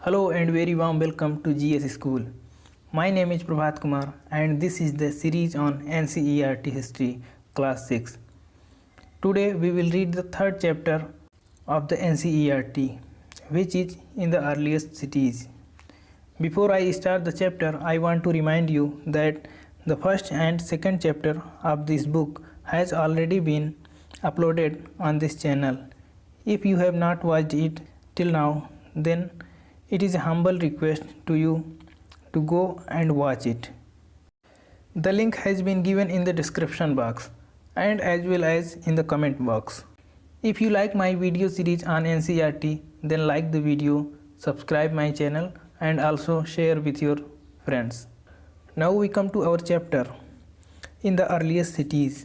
Hello and very warm welcome to GS School. My name is Prabhat Kumar and this is the series on NCERT History Class 6. Today we will read the third chapter of the NCERT, which is in the earliest cities. Before I start the chapter, I want to remind you that the first and second chapter of this book has already been uploaded on this channel. If you have not watched it till now, then it is a humble request to you to go and watch it. The link has been given in the description box and as well as in the comment box. If you like my video series on NCERT, then like the video, subscribe my channel and also share with your friends. Now we come to our chapter in the earliest cities.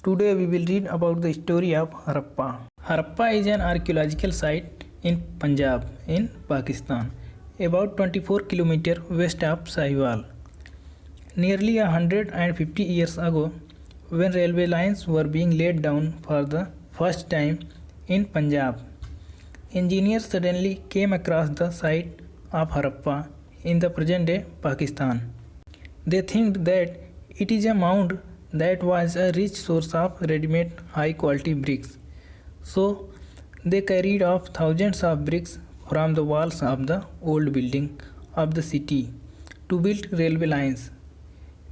Today we will read about the story of Harappa. Harappa is an archaeological site in Punjab in Pakistan, about 24 km west of Sahiwal. Nearly 150 years ago, when railway lines were being laid down for the first time in Punjab, engineers suddenly came across the site of Harappa in the present-day Pakistan. They think that it is a mound that was a rich source of ready-made high-quality bricks. So, they carried off thousands of bricks from the walls of the old building of the city to build railway lines.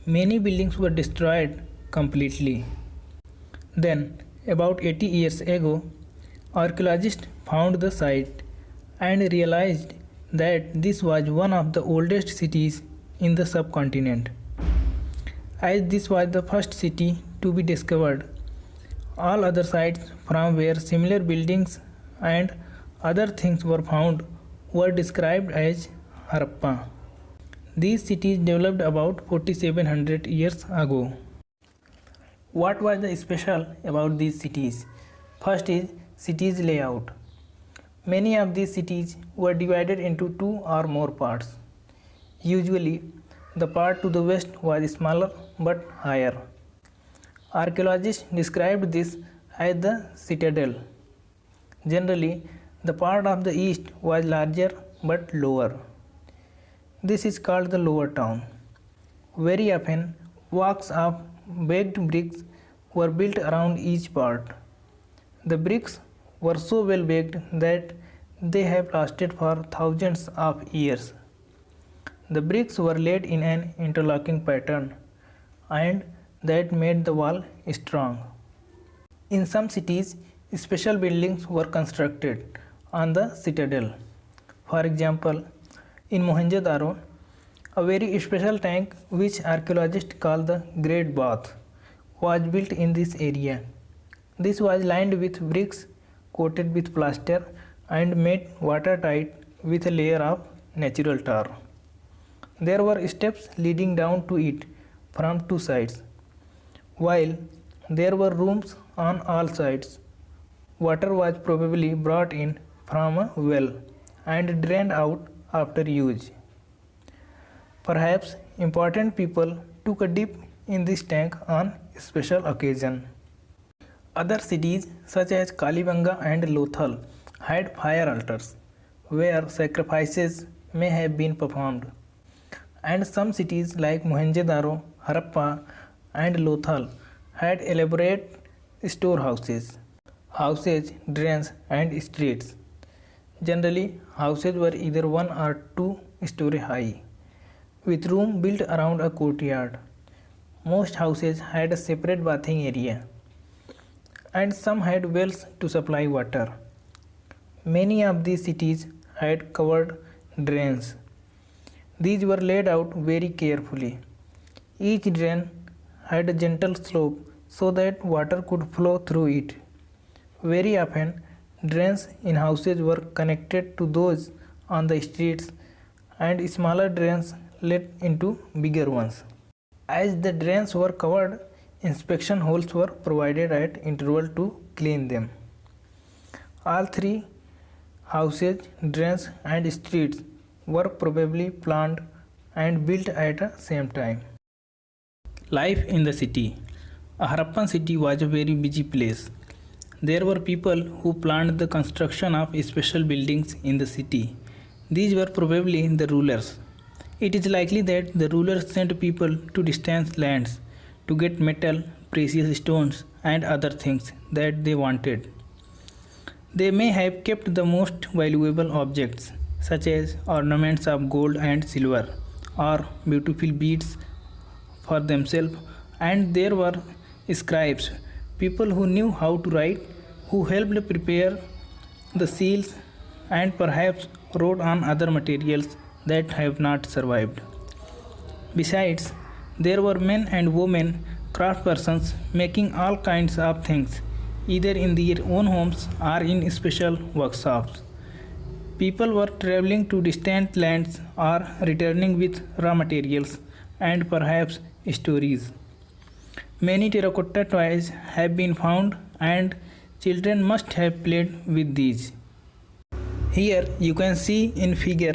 Many buildings were destroyed completely. Then, about 80 years ago, archaeologists found the site and realized that this was one of the oldest cities in the subcontinent. As this was the first city to be discovered, all other sites from where similar buildings and other things were found were described as Harappa. These cities developed about 4700 years ago. What was the special about these cities? First is cities layout. Many of these cities were divided into two or more parts. Usually, the part to the west was smaller but higher. Archaeologists described this as the citadel. Generally, the part of the east was larger but lower. This is called the lower town. Very often, walks of baked bricks were built around each part. The bricks were so well baked that they have lasted for thousands of years. The bricks were laid in an interlocking pattern and that made the wall strong. In some cities, special buildings were constructed on the citadel. For example, in Mohenjo-daro, a very special tank which archaeologists call the Great Bath was built in this area. This was lined with bricks coated with plaster and made watertight with a layer of natural tar. There were steps leading down to it from two sides. While there were rooms on all sides, water was probably brought in from a well and drained out after use. Perhaps important people took a dip in this tank on special occasion. Other cities such as Kalibanga and Lothal had fire altars where sacrifices may have been performed. And some cities like Mohenjo-daro, Harappa and Lothal had elaborate storehouses, houses, drains and streets. Generally, houses were either 1 or 2 story high, with room built around a courtyard. Most houses had a separate bathing area, and some had wells to supply water. Many of these cities had covered drains. These were laid out very carefully. Each drain had a gentle slope so that water could flow through it. Very often, drains in houses were connected to those on the streets and smaller drains led into bigger ones. As the drains were covered, inspection holes were provided at interval to clean them. All three houses, drains and streets were probably planned and built at the same time. Life in the city. A Harappan city was a very busy place. There were people who planned the construction of special buildings in the city. These were probably the rulers. It is likely that the rulers sent people to distant lands to get metal, precious stones, and other things that they wanted. They may have kept the most valuable objects, such as ornaments of gold and silver, or beautiful beads for themselves, and there were scribes, people who knew how to write, who helped prepare the seals and perhaps wrote on other materials that have not survived. Besides, there were men and women, craftspersons, making all kinds of things, either in their own homes or in special workshops. People were traveling to distant lands or returning with raw materials and perhaps stories. Many terracotta toys have been found, and children must have played with these. Here you can see in figure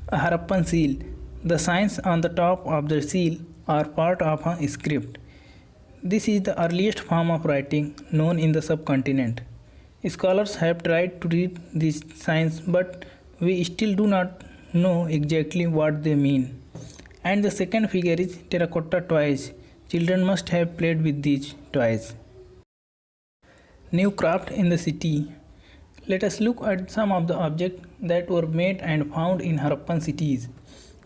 a Harappan seal. The signs on the top of the seal are part of a script. This is the earliest form of writing known in the subcontinent. Scholars have tried to read these signs, but we still do not know exactly what they mean. And the second figure is terracotta toys. Children must have played with these toys. New craft in the city. Let us look at some of the objects that were made and found in Harappan cities.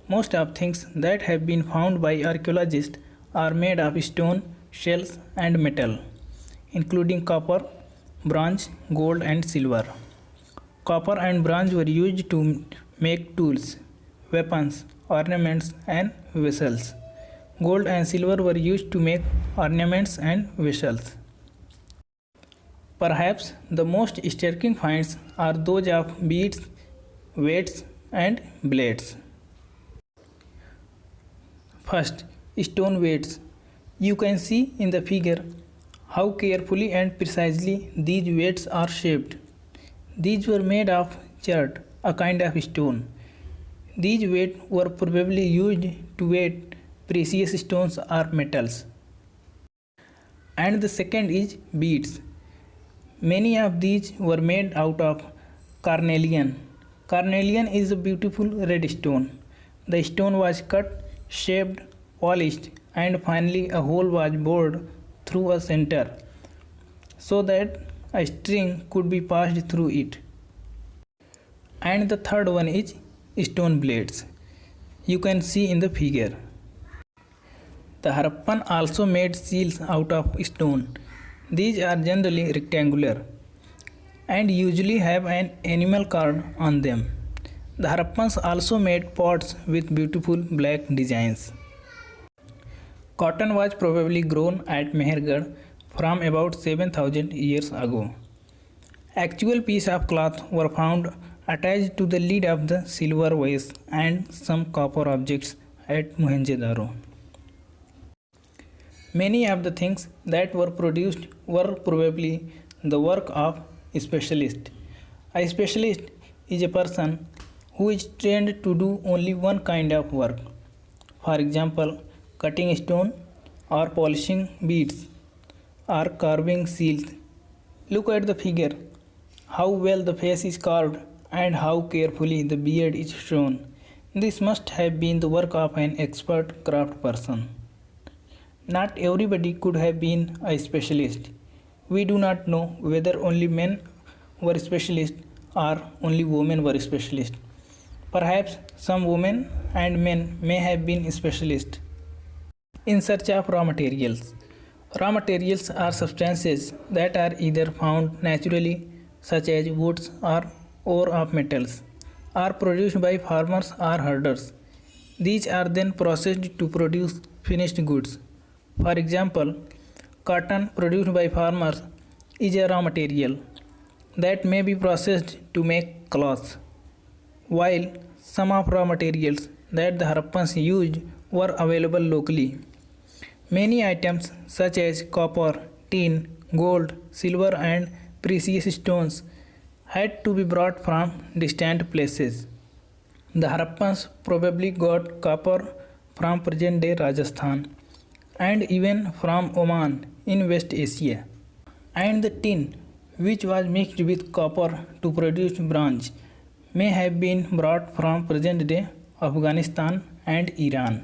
Most of things that have been found by archaeologists are made of stone, shells, and metal, including copper, bronze, gold, and silver. Copper and bronze were used to make tools, weapons, ornaments, and vessels. Gold and silver were used to make ornaments and vessels. Perhaps the most striking finds are those of beads, weights, and blades. First, stone weights. You can see in the figure how carefully and precisely these weights are shaped. These were made of chert, a kind of stone. These weights were probably used to weight precious stones or metals. And the second is beads. Many of these were made out of carnelian. Carnelian is a beautiful red stone. The stone was cut, shaped, polished, and finally a hole was bored through a center so that a string could be passed through it. And the third one is stone blades. You can see in the figure. The Harappan also made seals out of stone. These are generally rectangular and usually have an animal card on them. The Harappans also made pots with beautiful black designs. Cotton was probably grown at Mehergarh from about 7,000 years ago. Actual pieces of cloth were found attached to the lid of the silver vase and some copper objects at Mohenjo-daro. Many of the things that were produced were probably the work of a specialist. A specialist is a person who is trained to do only one kind of work. For example, cutting stone or polishing beads or carving seals. Look at the figure, how well the face is carved and how carefully the beard is shown. This must have been the work of an expert craft person. Not everybody could have been a specialist. We do not know whether only men were specialists or only women were specialists. Perhaps some women and men may have been specialists. In search of raw materials. Raw materials are substances that are either found naturally, such as woods or ore of metals, or produced by farmers or herders. These are then processed to produce finished goods. For example, cotton produced by farmers is a raw material that may be processed to make cloth, while some of raw materials that the Harappans used were available locally. Many items such as copper, tin, gold, silver, and precious stones had to be brought from distant places. The Harappans probably got copper from present-day Rajasthan and even from Oman in West Asia. And the tin, which was mixed with copper to produce bronze, may have been brought from present-day Afghanistan and Iran.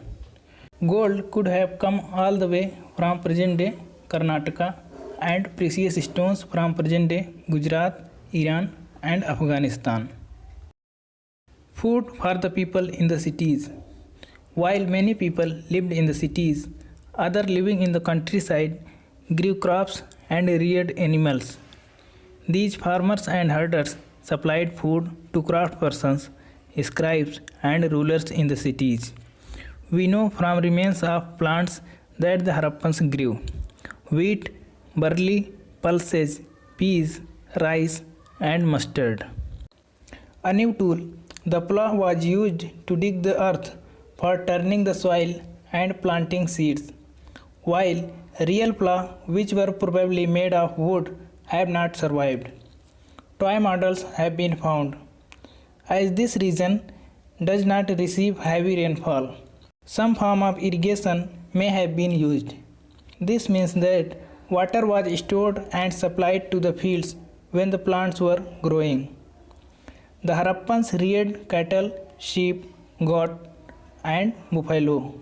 Gold could have come all the way from present-day Karnataka and precious stones from present-day Gujarat, Iran and Afghanistan. Food for the people in the cities. While many people lived in the cities, others living in the countryside grew crops and reared animals. These farmers and herders supplied food to craftspersons, scribes, and rulers in the cities. We know from remains of plants that the Harappans grew wheat, barley, pulses, peas, rice, and mustard. A new tool, the plough, was used to dig the earth for turning the soil and planting seeds, while real plough, which were probably made of wood, have not survived. Toy models have been found. As this region does not receive heavy rainfall, some form of irrigation may have been used. This means that water was stored and supplied to the fields when the plants were growing. The Harappans reared cattle, sheep, goat, and buffalo.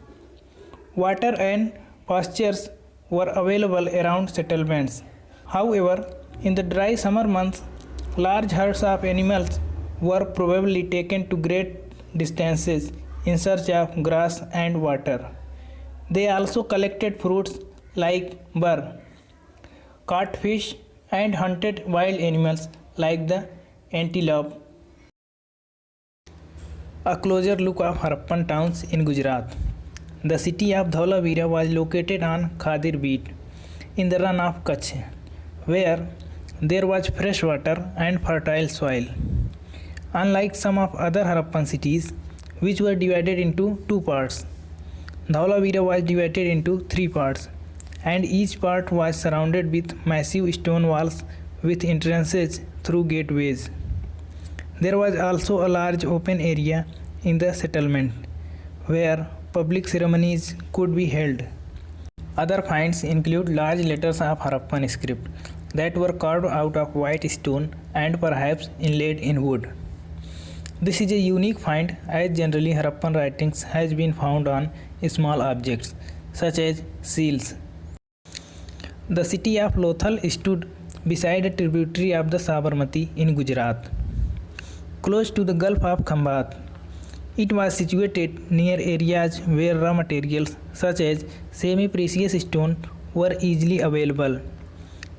Water and pastures were available around settlements. However, in the dry summer months, large herds of animals were probably taken to great distances in search of grass and water. They also collected fruits like burr, caught fish, and hunted wild animals like the antelope. A closer look of Harappan towns in Gujarat. The city of Dhaulavira was located on Khadir Beat in the run of Kutch, where there was fresh water and fertile soil. Unlike some of other Harappan cities, which were divided into two parts, Dhaulavira was divided into three parts, and each part was surrounded with massive stone walls with entrances through gateways. There was also a large open area in the settlement where public ceremonies could be held. Other finds include large letters of Harappan script that were carved out of white stone and perhaps inlaid in wood. This is a unique find, as generally Harappan writings has been found on small objects such as seals. The city of Lothal stood beside a tributary of the Sabarmati in Gujarat, close to the Gulf of Khambat. It was situated near areas where raw materials such as semi-precious stone were easily available.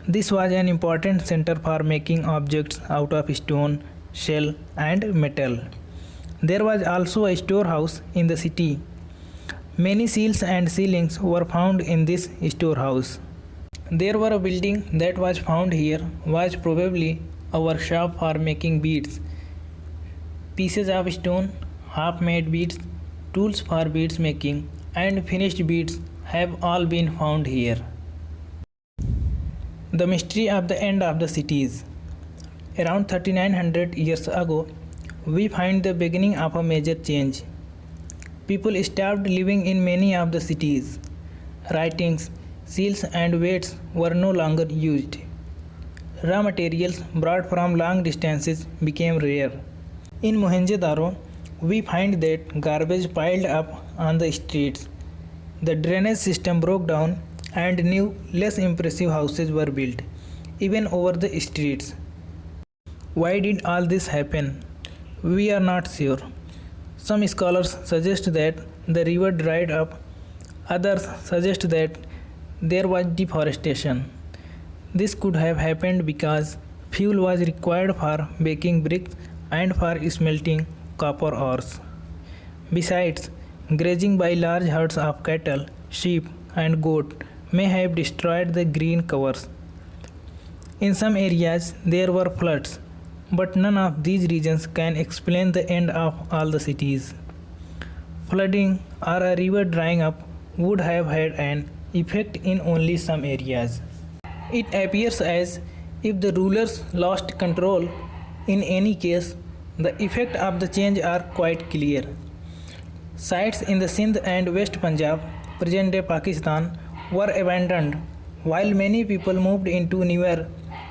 This was an important center for making objects out of stone, shell, and metal. There was also a storehouse in the city. Many seals and ceilings were found in this storehouse. There were a building that was found here was probably a workshop for making beads. Pieces of stone, half-made beads, tools for beads making, and finished beads have all been found here. The mystery of the end of the cities. Around 3900 years ago, we find the beginning of a major change. People stopped living in many of the cities. Writings, seals, and weights were no longer used. Raw materials brought from long distances became rare. In Mohenjo-daro, we find that garbage piled up on the streets. The drainage system broke down and new, less impressive houses were built, even over the streets. Why did all this happen? We are not sure. Some scholars suggest that the river dried up, others suggest that there was deforestation. This could have happened because fuel was required for baking bricks and for smelting copper ores. Besides, grazing by large herds of cattle, sheep, and goat may have destroyed the green covers. In some areas, there were floods, but none of these reasons can explain the end of all the cities. Flooding or a river drying up would have had an effect in only some areas. It appears as if the rulers lost control. In any case, the effect of the change are quite clear. Sites in the Sindh and West Punjab, present-day Pakistan, were abandoned, while many people moved into newer,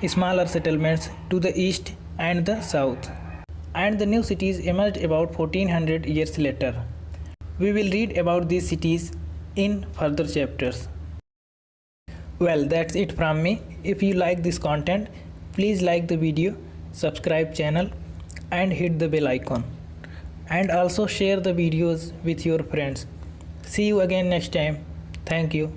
smaller settlements to the east and the south. and the new cities emerged about 1400 years later. We will read about these cities in further chapters. Well, that's it from me. If you like this content, please like the video, subscribe channel and hit the bell icon. And also share the videos with your friends. See you again next time. Thank you.